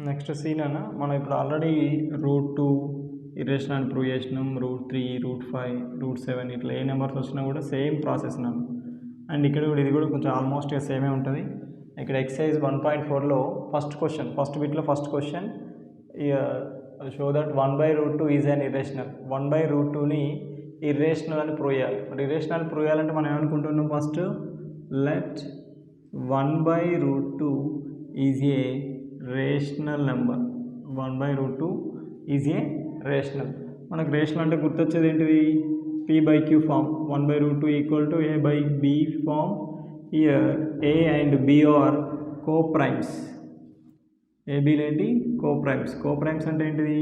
Next scene అన్న మనం ఇప్పుడు ఆల్రెడీ √2 ఇర్రేషనల్ అని ప్రూవ్ చేసినాం. √3, √5, √7 ఇట్లా ఏ నెంబర్స్ వచ్చినా కూడా సేమ్ ప్రాసెస్ నన్ను. అండ్ ఇక్కడ కూడా ఇది కూడా కొంచెం ఆల్మోస్ట్ సేమే ఉంటుంది. ఇక్కడ ఎక్సర్సైజ్ 1.4లో ఫస్ట్ బిట్లో first question show that 1/√2 is an irrational. 1/√2ని ఇర్రేషనల్ అని ప్రూవ్ చేయాలి. మరి ఇర్రేషనల్ ప్రూవ్ చేయాలంటే మనం ఏమనుకుంటున్నాం, first let 1/√2 is a rational number. 1/√2 is a rational. మనకు రేషనల్ అంటే గుర్తొచ్చేది ఏంటిది, p/q form. 1/√2 equal to a/b form. Here a and b are coprimes. ఏబీలు ఏంటి, కోప్రైమ్స్ అంటే ఏంటిది,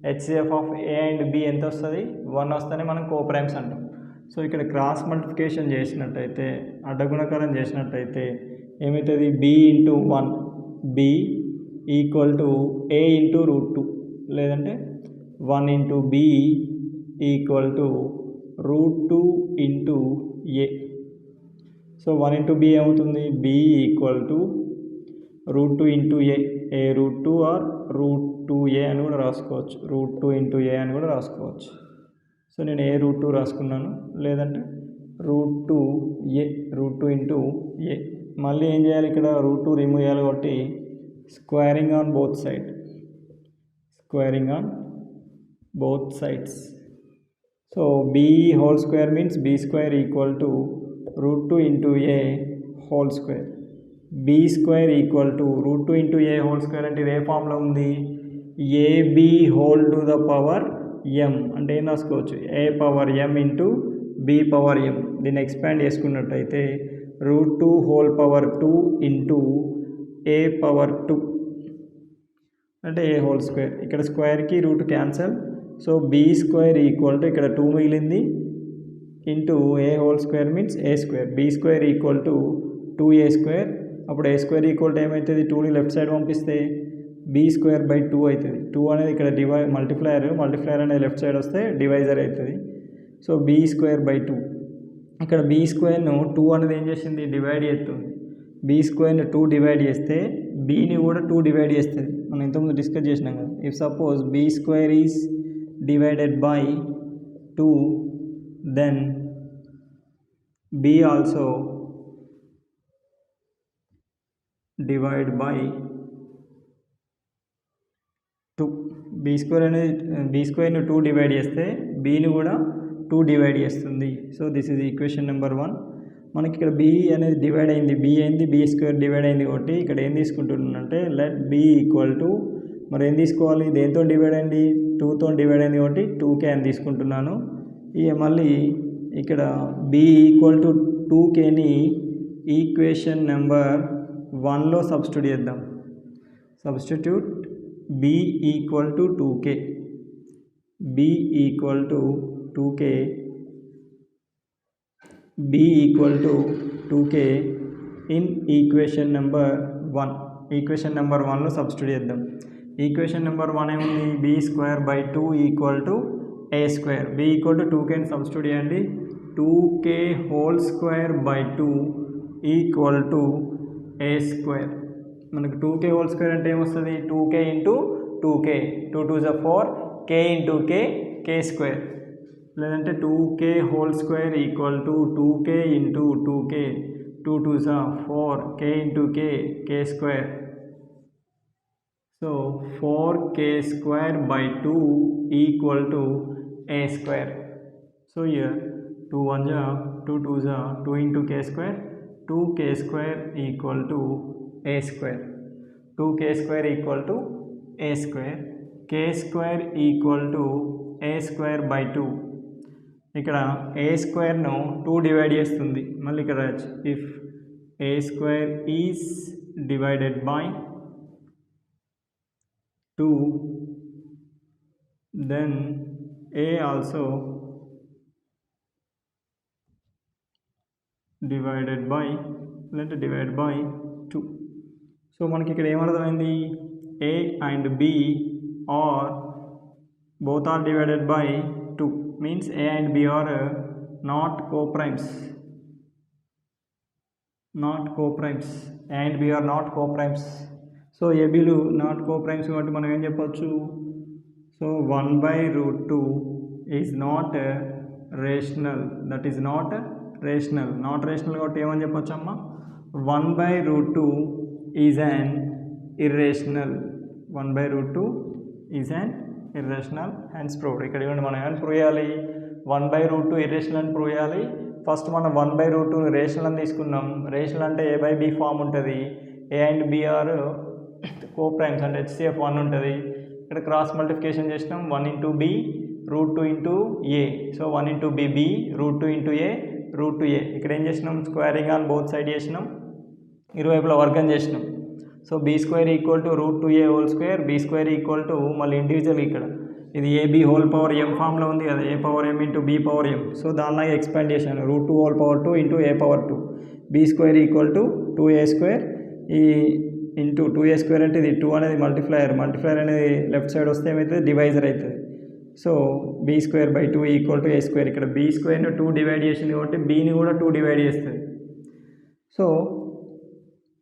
HCF of a and b ఎంత వస్తుంది, 1 వస్తేనే మనం కోప్రైమ్స్ అంటాం. సో ఇక్కడ క్రాస్ మల్టిప్లికేషన్ చేసినట్టయితే, అడ్డగుణకారం చేసినట్టయితే ఏమవుతుంది, b into 1 b equal to a into √2, లేదంటే 1 into b equal to √2 into a. So 1 into b ఏమవుతుంది, b equal to √2 into a √2 or √2a అని కూడా రాసుకోవచ్చు, √2 ఇంటూ a అని కూడా రాసుకోవచ్చు. సో నేను a √2 రాసుకున్నాను, లేదంటే √2 ఇంటూ a. మళ్ళీ ఏం చేయాలి, ఇక్కడ √2 రిమూవ్ చేయాలి కాబట్టి squaring on both sides. So b whole square means b square equal to √2 into a whole square. b square equal to √2 into a whole square అంటే ఇది ఏ ఫామ్లో ఉంది, ab whole to the power m అంటే ఏం రాసుకోవచ్చు, a power m into b power m. దీన్ని expand చేసుకున్నట్టయితే √2 whole power 2 into a power 2 అంటే a హోల్ స్క్వేర్. ఇక్కడ స్క్వేర్కి route cancel. So b square equal to ఇక్కడ 2 మిగిలింది into a whole square means a square. b square equal to 2a square. అప్పుడు a square equal to ఏమవుతుంది, 2ని left side పంపిస్తే b square by 2 అవుతుంది. 2 అనేది ఇక్కడ మల్టిప్లయర్ అనేది లెఫ్ట్ సైడ్ వస్తే డివైజర్ అవుతుంది. So b square by 2. ఇక్కడ b స్క్వేర్ను 2 అనేది ఏం చేసింది, డివైడ్ చేస్తుంది. b స్క్వేర్ను 2 డివైడ్ చేస్తే bని కూడా 2 డివైడ్ చేస్తుంది. మనం ఇంతకుముందు డిస్కస్ చేసినాం కదా. If suppose b square is divided by 2, then b also divide by 2. b స్క్వేర్ను 2 డివైడ్ చేస్తే bని కూడా 2 డివైడ్ చేస్తుంది. So this is equation number 1. మనకి ఇక్కడ b అనేది డివైడ్ అయింది, b స్క్వేర్ డివైడ్ అయింది కాబట్టి ఇక్కడ ఏం తీసుకుంటున్నానంటే లెట్ b ఈక్వల్ టు, మరి ఏం తీసుకోవాలి, దేంతో డివైడ్ అయింది, 2తో డివైడ్ అయింది కాబట్టి 2k అని తీసుకుంటున్నాను. ఇక మళ్ళీ ఇక్కడ b ఈక్వల్ టు 2kని ఈక్వేషన్ నెంబర్ 1లో సబ్స్టిట్యూట్ చేద్దాం. Substitute b equal to 2k, b equal to 2k, b equal to 2k in equation number 1. Equation number 1లో సబ్స్టిట్యూట్ చేద్దాం. ఈక్వేషన్ నెంబర్ 1 ఏముంది, b square by 2 equal to a square. b equal to 2kని substitute చేయండి. 2k whole square by 2 equal to a square. మనకు 2k whole square అంటే ఏమొస్తుంది, 2k into 2k, 2 2 జా 4, k into k square. లేదంటే 2k whole square equal to 2k into 2k, 2 2 జా 4, k into k square. So 4k square by 2 equal to a square. So here 2 1 జా 2 2 జా 2 into k square, 2k square equal to a square. 2k square equal to a square. k square equal to a square by 2. ఇక్కడ a స్క్వేర్ను 2 divide చేస్తుంది. మళ్ళీ ఇక్కడ if a square is divided by 2, then a also divided by 2. So మనకి ఇక్కడ ఏమర్థమైంది, a and b are both are divided by 2 means a and b are not co-primes. A and b are not co-primes. So ఏబీలు not coprimes కాబట్టి మనం ఏం చెప్పొచ్చు, so 1/√2 is not rational, that is not rational. Not rational కాబట్టి ఏమని చెప్పొచ్చు అమ్మ, 1/√2 is an irrational. 1/√2 is an irrational hence proved. ఇక్కడ ఇవ్వండి మనం ఏమని ప్రూవ్ చేయాలి, 1/√2 ఇర్రేషనల్ అని ప్రూవ్ చేయాలి. ఫస్ట్ మనం 1/√2 రేషనల్ అని తీసుకున్నాం. రేషనల్ అంటే A/B ఫామ్ ఉంటుంది. A and B are coprimes అంటే HCF 1 ఉంటుంది. ఇక్కడ క్రాస్ మల్టిప్లికేషన్ చేసినాం, 1 × B √2 × A. So 1 × B B √2 × A √2A. ఇక్కడ ఏం చేసినాం, స్క్వేరింగ్ ఆన్ బోత్ సైడ్ చేసినాం, ఇరువైపులా వర్గం చేసినాం. సో B² = √2A², B² మళ్ళీ ఇండివిజువల్ ఇక్కడ ఇది AB హోల్ పవర్ m ఫామ్లో ఉంది కదా, A/m × B/m. సో దానిలో ఎక్స్పాండ్ చేశాను, √2² × A/2. B² = 2A². ఈ ఇంటూ 2A² అంటే ఇది 2 అనేది మల్టిప్లయర్ అనేది లెఫ్ట్ సైడ్ వస్తే ఏమవుతుంది, డివైజర్ అవుతుంది. So B²/2 = A². ఇక్కడ B²ను 2 డివైడ్ చేసింది కాబట్టి Bని కూడా 2 డివైడ్ చేస్తుంది. సో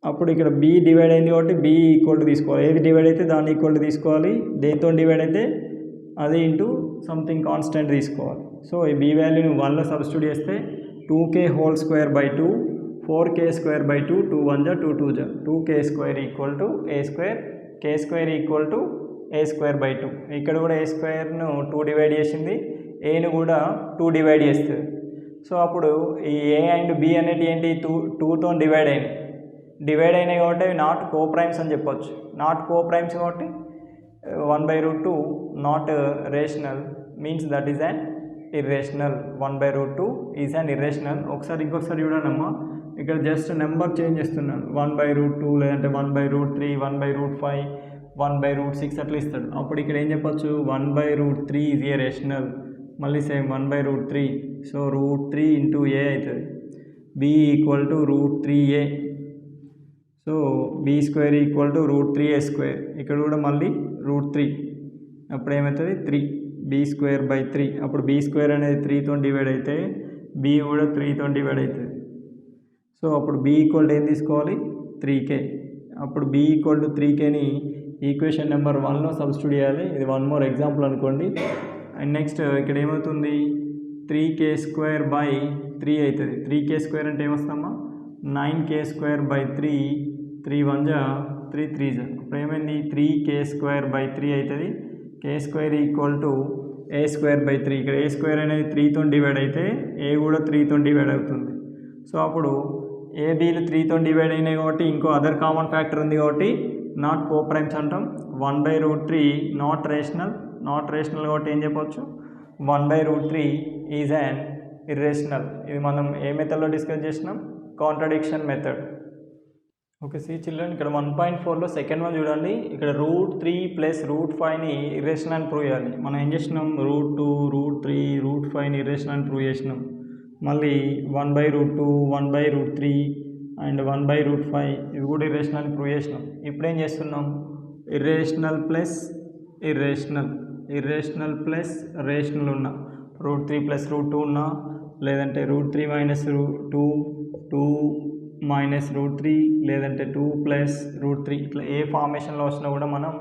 అప్పుడు ఇక్కడ B డివైడ్ అయింది కాబట్టి B ఈక్వల్ తీసుకోవాలి. ఏది డివైడ్ అయితే దాన్ని ఈక్వల్ తీసుకోవాలి. దేంతో డివైడ్ అయితే అది ఇంటూ సంథింగ్ కాన్స్టెంట్ తీసుకోవాలి. సో ఈ B వాల్యూని 1లో సబ్స్టిట్యూట్ చేస్తే 2k² 4k² 2 1 2 2 2k² = A², k² A²/2. ఇక్కడ కూడా A²ను 2 డివైడ్ చేసింది, Aను కూడా 2 డివైడ్ చేస్తుంది. సో అప్పుడు ఈ A అండ్ B అనేటి ఏంటి, 2తో డివైడ్ అయినాయి కాబట్టి అవి నాట్ కో ప్రైమ్స్ అని చెప్పొచ్చు. నాట్ కో ప్రైమ్స్ కాబట్టి 1/√2 not rational means that is an irrational. 1/√2 is an irrational. ఇంకొకసారి చూడండి అమ్మా, ఇక్కడ జస్ట్ నెంబర్ చేంజ్ చేస్తున్నాను. 1/√2 లేదంటే 1/√3, 1/5, 1/6 అట్లా ఇస్తాడు. అప్పుడు ఇక్కడ ఏం చెప్పొచ్చు, 1/√3 ఈజ్ ఏ రేషనల్. మళ్ళీ సేమ్ 1/√3. సో √3 × A అవుతుంది. B = √3A. So B² = √3A². ఇక్కడ కూడా మళ్ళీ √3. అప్పుడు ఏమవుతుంది, 3. B²/3. అప్పుడు B² అనేది 3తో డివైడ్ అయితే B కూడా 3తో డివైడ్ అవుతుంది. సో అప్పుడు B = ఏం తీసుకోవాలి, 3k. అప్పుడు B = 3kని ఈక్వేషన్ నెంబర్ 1లో సబ్స్టిట్యూట్ చేయాలి. ఇది 1 మోర్ ఎగ్జాంపుల్ అనుకోండి. అండ్ నెక్స్ట్ ఇక్కడ ఏమవుతుంది, 3k² 3 అవుతుంది. 3k² అంటే ఏమొస్తామా, 9k² 3 1 3 3 ఇప్పుడు ఏమైంది, 3k² 3 అవుతుంది. k² = A²/3. ఇక్కడ A² అనేది 3తో డివైడ్ అయితే A కూడా 3తో డివైడ్ అవుతుంది. సో అప్పుడు ABలు 3తో డివైడ్ అయినాయి కాబట్టి ఇంకో అదర్ కామన్ ఫ్యాక్టర్ ఉంది కాబట్టి నాట్ కో ప్రైమ్స్ అంటాం. 1/√3 నాట్ రేషనల్ కాబట్టి ఏం చెప్పొచ్చు, 1/√3 ఈజ్ అన్ ఇర్రేషనల్. ఇది మనం ఏ మెథడ్లో డిస్కస్ చేసినాం, contradiction method. Okay see children, ఇక్కడ 1.4లో సెకండ్ వన్ చూడండి. ఇక్కడ √3 + √5ని ఇర్రేషనల్ అని ప్రూవ్ చేయాలి. మనం ఏం చేసినాం, √2, √3, √5ని ఇర్రేషనల్ అని ప్రూవ్ చేసినాం. మళ్ళీ 1/√2, 1/√3 అండ్ 1/√5 ఇవి కూడా ఇర్రేషనల్ అని ప్రూవ్ చేసినాం. ఇప్పుడు ఏం చేస్తున్నాం, ఇర్రేషనల్ ప్లస్ రేషనల్ ఉన్నా, √3 + √2 ఉన్నా, లేదంటే √3 - √2, 2 - √3, లేదంటే 2 + √3 ఇట్లా ఏ ఫార్మేషన్లో వచ్చినా కూడా మనం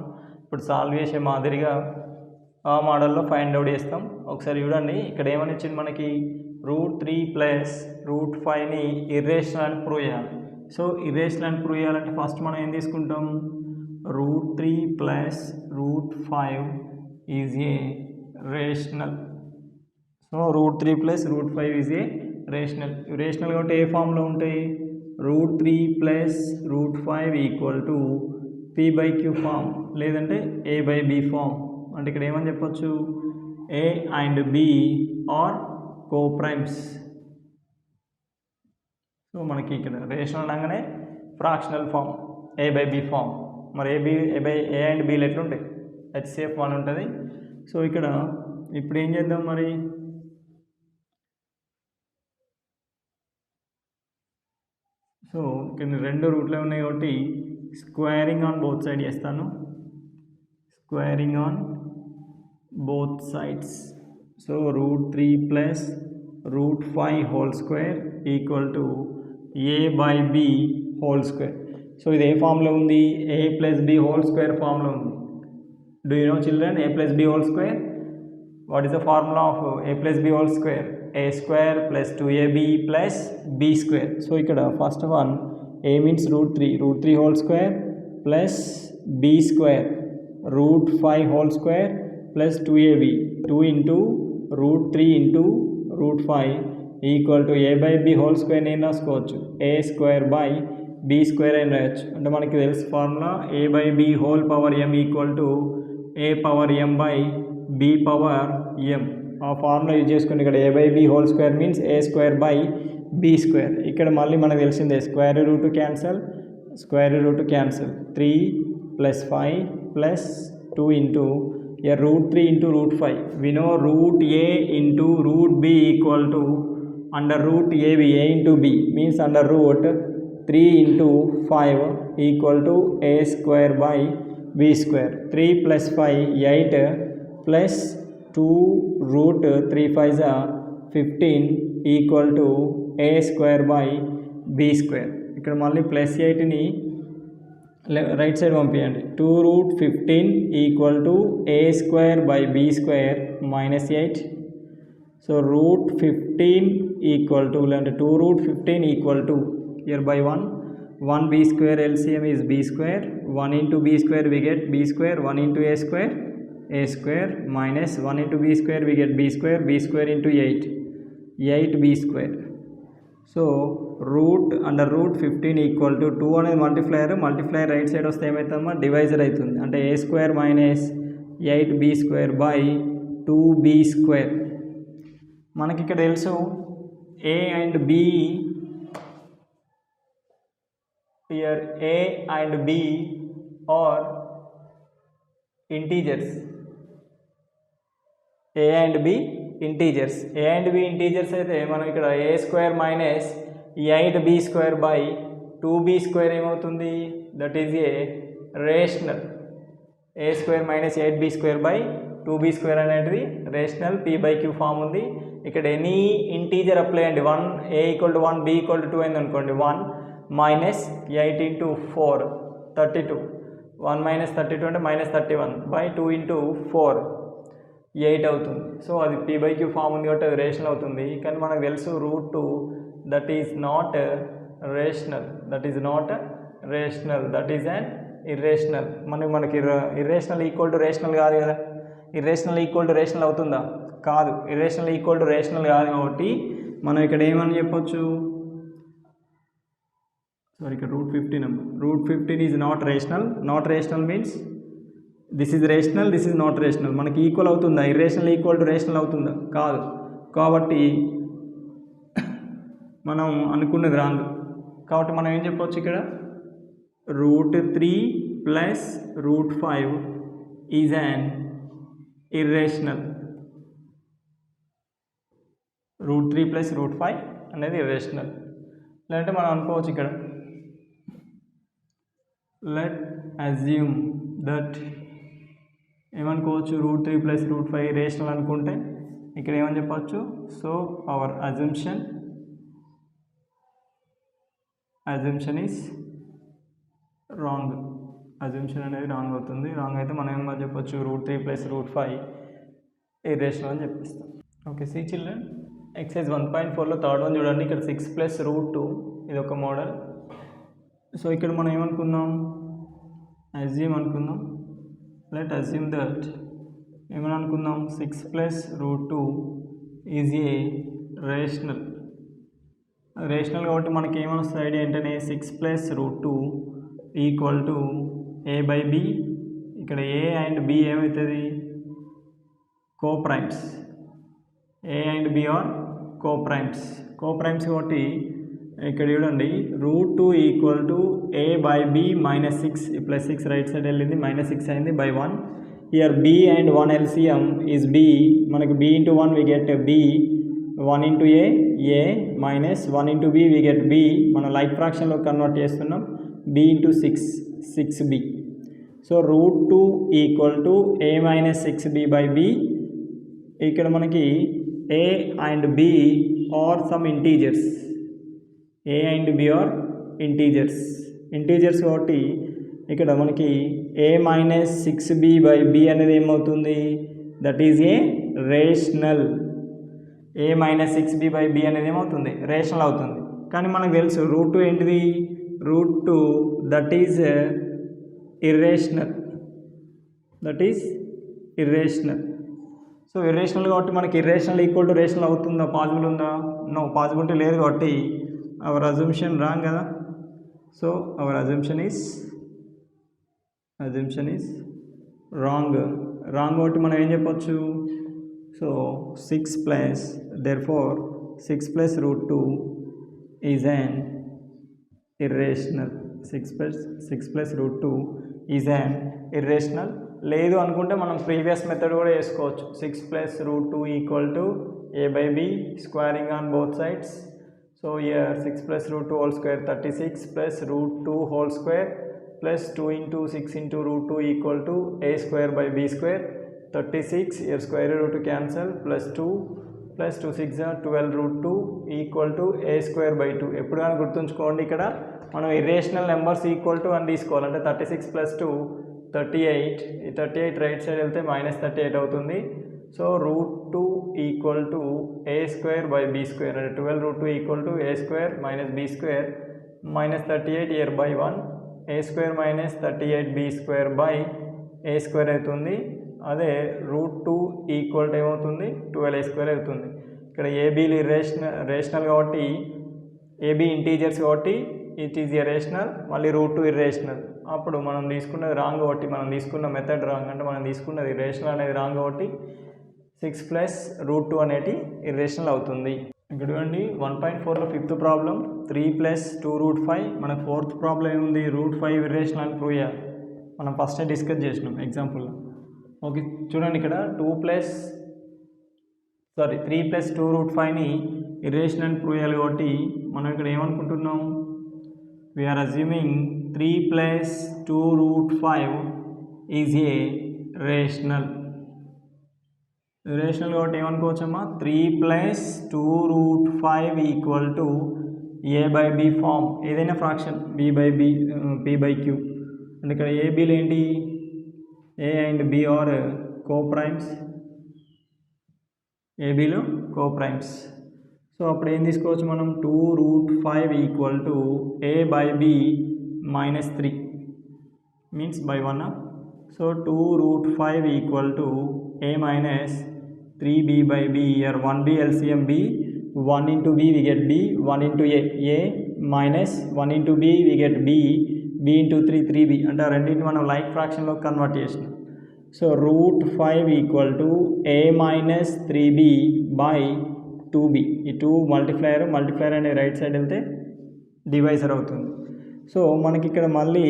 ఇప్పుడు సాల్వ్ చేసే మాదిరిగా ఆ మోడల్లో ఫైండ్ అవుట్ చేస్తాం. ఒకసారి చూడండి, ఇక్కడ ఏమని ఇచ్చింది మనకి, √3 + √5ని ఇర్రేషనల్ అని ప్రూవ్ చేయాలి. సో ఇర్రేషనల్ అని ప్రూవ్ చేయాలంటే ఫస్ట్ మనం ఏం తీసుకుంటాం, √3 + √5 is a rational. So √3 + √5 is a rational కాబట్టి ఏ ఫామ్లో ఉంటాయి, √3 + √5 = P/Q ఫామ్, లేదంటే A/B ఫామ్. అంటే ఇక్కడ ఏమని చెప్పొచ్చు, A and B are coprimes. So మనకి ఇక్కడ రేషనల్ అనగానే ఫ్రాక్షనల్ ఫామ్, A/B ఫామ్. మరి A అండ్ Bలు ఎట్లుంటాయి, HCF 1 ఉంటుంది. సో ఇక్కడ ఇప్పుడు ఏం చేద్దాం, మరి సో ఇక్కడ 2 రూట్లే ఉన్నాయి కాబట్టి స్క్వేరింగ్ ఆన్ బోత్ సైడ్ చేస్తాను. Squaring on both sides. So √3 + √5 whole square = A/B whole square. So ఇది ఏ ఫామ్లో ఉంది, a plus b whole square ఫామ్లో ఉంది. Do you know children a plus b whole square? What is the formula of a plus b whole square? a square plus 2ab plus b square. So ఇక్కడ first one a means root 3 whole square plus b square root 5 whole square plus 2ab 2 into root 3 into root 5 equal to a by b whole square నేను రాసుకోవచ్చు, a square by b square అని రాయొచ్చు. అంటే మనకి తెలుసు formula a by b whole power m equal to a power m by b power m. ఆ formula use చేసుకుని ఇక్కడ a by b whole square means a square by b square. ఇక్కడ మళ్ళీ మనకు తెలిసిందే square root cancel 3 plus 5 plus 2 into root 3 into root 5. We know root a into root b equal to under root ab, a into b means under root 3 into 5 equal to a square by b square. 3 plus 5 8 plus 2 root 3 5 15 equal to a square by b square. ఇక్కడ మళ్ళీ plus 8ని right side పంపించండి. 2 root 15 equal to a square by b square minus 8. So root 15 equal to అంటే 2 root 15 equal to here by 1 b square LCM is b square, 1 into b square we get b square, 1 into a square minus 1 into b square we get b square into 8 b square. So root under root 15 equal to 2 అనేది multiplier right side వస్తే ఏమవుతుందమ్మా divisor అవుతుంది. అంటే a square minus 8b square by 2b square. మనకి ఇక్కడ తెలుసు a and b, here a and b are integers. a and b integers అయితే మనం ఇక్కడ a square minus 8b square by 2b square ఏమవుతుంది, that is a rational. a square minus 8b square by 2b square అనేది rational p by q form ఉంది. ఇక్కడ any integer apply అండి. 1 a equal to 1 b equal to 2 అయింది అనుకోండి, 1 minus 8 into 4 32, 1 minus 32 అంటే minus 31 by 2 into 4 8 అవుతుంది. So అది p by queue form ఉంది కాబట్టి అది రేషనల్ అవుతుంది. కానీ మనకు తెలుసు root 2 that is not rational, that is an irrational. మనకి ఇర్రేషనల్ ఈక్వల్ టు రేషనల్ కాదు కదా. ఇర్రేషనల్ ఈక్వల్ టు రేషనల్ అవుతుందా? కాదు. ఇర్రేషనల్ ఈక్వల్ టు రేషనల్ కాదు కాబట్టి మనం ఇక్కడ ఏమని చెప్పొచ్చు, సారీ ఇక్కడ root 15 is not rational means this is rational, this is not rational. మనకి ఈక్వల్ అవుతుందా? ఇర్రేషనల్ ఈక్వల్ టు రేషనల్ అవుతుందా? కాదు. కాబట్టి మనం అనుకున్నది రాంగ్. కాబట్టి మనం ఏం చెప్పవచ్చు ఇక్కడ, root 3 plus root 5 is an irrational. Root 3 plus root 5 అనేది ఇర్రేషనల్. లేదంటే మనం అనుకోవచ్చు ఇక్కడ, లెట్ అజ్యూమ్ దట్ ఏమనుకోవచ్చు, రూట్ 3 ప్లస్ రూట్ 5 రేషనల్ అనుకుంటే ఇక్కడ ఏమని చెప్పచ్చు. So our assumption is wrong. Assumption అనేది రాంగ్ అవుతుంది. రాంగ్ అయితే మనం ఏమని చెప్పచ్చు, రూట్ 3 ప్లస్ రూట్ 5 ఇర్రేషనల్ అని చెప్పిస్తాం. ఓకే, సి చిల్డ్రన్, ఎక్సైజ్ 1.4లో థర్డ్ వన్ చూడండి. ఇక్కడ 6 ప్లస్ రూట్ 2 ఇది ఒక మోడల్. సో ఇక్కడ మనం ఏమనుకుందాం, అజ్యూమ్ అనుకుందాం. లెట్ అజ్యూమ్ దట్ ఏమని అనుకుందాం, 6 plus root 2 is a rational. కాబట్టి మనకి ఏమని వస్తుంది ఐడియా ఏంటనే, 6 plus root 2 equal to a by b. ఇక్కడ a అండ్ b ఏమవుతుంది, coprimes. a and b are coprimes కాబట్టి ఇక్కడ చూడండి, root 2 equal to a by b minus 6, plus 6 right side వెళ్ళింది, మైనస్ 6 అయింది by 1. Here b and 1 LCM is b. మనకి b into 1 we get b, 1 into a minus 1 into b we get b. మనం like ఫ్రాక్షన్లో convert చేస్తున్నాం, b into 6b. So root 2 equal to a minus 6b by b. ఇక్కడ మనకి a and b are some integers. a and b are integers. Integers కాబట్టి ఇక్కడ మనకి a minus 6b/b అనేది ఏమవుతుంది, that is a rational. a minus 6b/b అనేది ఏమవుతుంది, rational అవుతుంది. కానీ మనకు తెలుసు రూట్ 2 ఏంటిది, root 2 that is irrational, that is irrational. So irrational కాబట్టి మనకి ఇర్రేషనల్ ఈక్వల్ టు రేషనల్ అవుతుందా, పాసిబుల్ ఉందా, నో పాసిబిలిటీ లేదు కాబట్టి అవర్ అజంప్షన్ రాంగ్ కదా. So our assumption is wrong. కాబట్టి మనం ఏం చెప్పొచ్చు, so 6 plus therefore 6 plus root 2 is an irrational. 6 plus root 2 is an irrational. లేదు అనుకుంటే మనం ప్రీవియస్ మెథడ్ కూడా వేసుకోవచ్చు. 6 plus root 2 equal to a/b squaring on both sides. So here 6 plus root 2 whole square 36 plus root 2 whole square plus 2 into 6 into root 2 equal to a square by b square. 36 here square root to cancel plus 2 plus 2 6 are 12 root 2 equal to a square by 2. ఎప్పుడు కానీ గుర్తుంచుకోండి, ఇక్కడ మనం irrational numbers equal to అని తీసుకోవాలంటే 36 plus 2 38. ఈ 38 right side వెళ్తే -38 అవుతుంది. So root 2 equal to a square by b square అంటే 12 root 2 equal to a square minus b square -38 here by 1 a square minus 38b square by a square అవుతుంది. అదే route 2 equal to ఏమవుతుంది, 12a square అవుతుంది. ఇక్కడ ఏబీలు rational కాబట్టి, AB integers కాబట్టి it is a rational, మళ్ళీ route 2 irrational. అప్పుడు మనం తీసుకున్నది రాంగ్ కాబట్టి, మనం తీసుకున్న మెథడ్ రాంగ్, అంటే మనం తీసుకున్నది రేషనల్ అనేది రాంగ్ కాబట్టి 6 ప్లస్ రూట్ 2 అనేది ఇర్రేషనల్ అవుతుంది. ఇక్కడ చూడండి 1.4లో 5th ప్రాబ్లం 3 ప్లస్ 2 రూట్ 5. మనకు 4th ప్రాబ్లం ఏముంది, రూట్ 5 ఇర్రేషనల్ అని ప్రూవ్ చేయాలి. మనం ఫస్టే డిస్కస్ చేసినాం ఎగ్జాంపుల్లో. ఓకే చూడండి, ఇక్కడ 3 ప్లస్ 2 రూట్ 5ని ఇర్రేషనల్ ప్రూవ్ చేయాలి కాబట్టి మనం ఇక్కడ ఏమనుకుంటున్నాం, we are assuming 3 plus 2 root 5 is a rational. కాబట్టి ఏమనుకోవచ్చమ్మా, 3 plus 2 root 5 equal to a/b form, ఏదైనా ఫ్రాక్షన్ b/b p/q. అంటే ఇక్కడ ఏబీలు ఏంటి, a and b are coprimes, ఏబీలు కోప్రైమ్స్. సో అప్పుడు ఏం తీసుకోవచ్చు మనం, 2 root 5 equal to a/b -3 means by 1. So 2 root 5 equal to a minus 3b/b. here 1b LCM b, 1 into b we get b, 1 into a minus 1 into b we get b into 3b. అంటే ఆ రెండింటిని మనం like ఫ్రాక్షన్లో convert చేసినాం. So root 5 equal to a minus 3b by 2b. ఈ 2 multiplier అనేది right side వెళ్తే divisor అవుతుంది. సో మనకి ఇక్కడ మళ్ళీ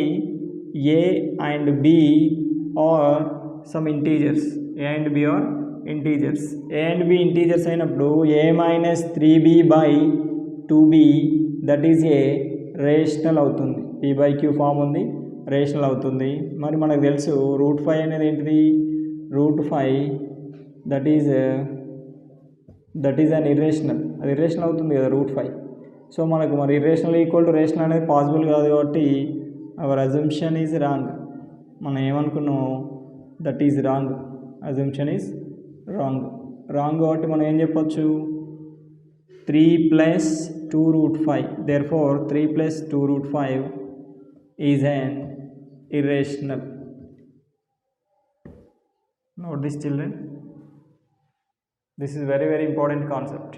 a and b are some integers, a and b are integers. a and b integers అయినప్పుడు a minus 3b by 2b that is a rational అవుతుంది. p/q form ఉంది, rational అవుతుంది. మరి మనకు తెలుసు రూట్ 5 అనేది ఏంటిది, root 5 that is an irrational, అది ఇర్రేషనల్ అవుతుంది కదా రూట్ 5. సో మనకు మరి ఇర్రేషనల్ ఈక్వల్ టు రేషనల్ అనేది పాసిబుల్ కాదు కాబట్టి అవర్ అజంప్షన్ ఈజ్ రాంగ్. మనం ఏమనుకున్నాం, that is wrong, assumption is wrong. కాబట్టి మనం ఏం చెప్పొచ్చు, 3 plus 2 root 5, therefore 3 plus 2 root 5 is an irrational. Note this children, this is very important concept.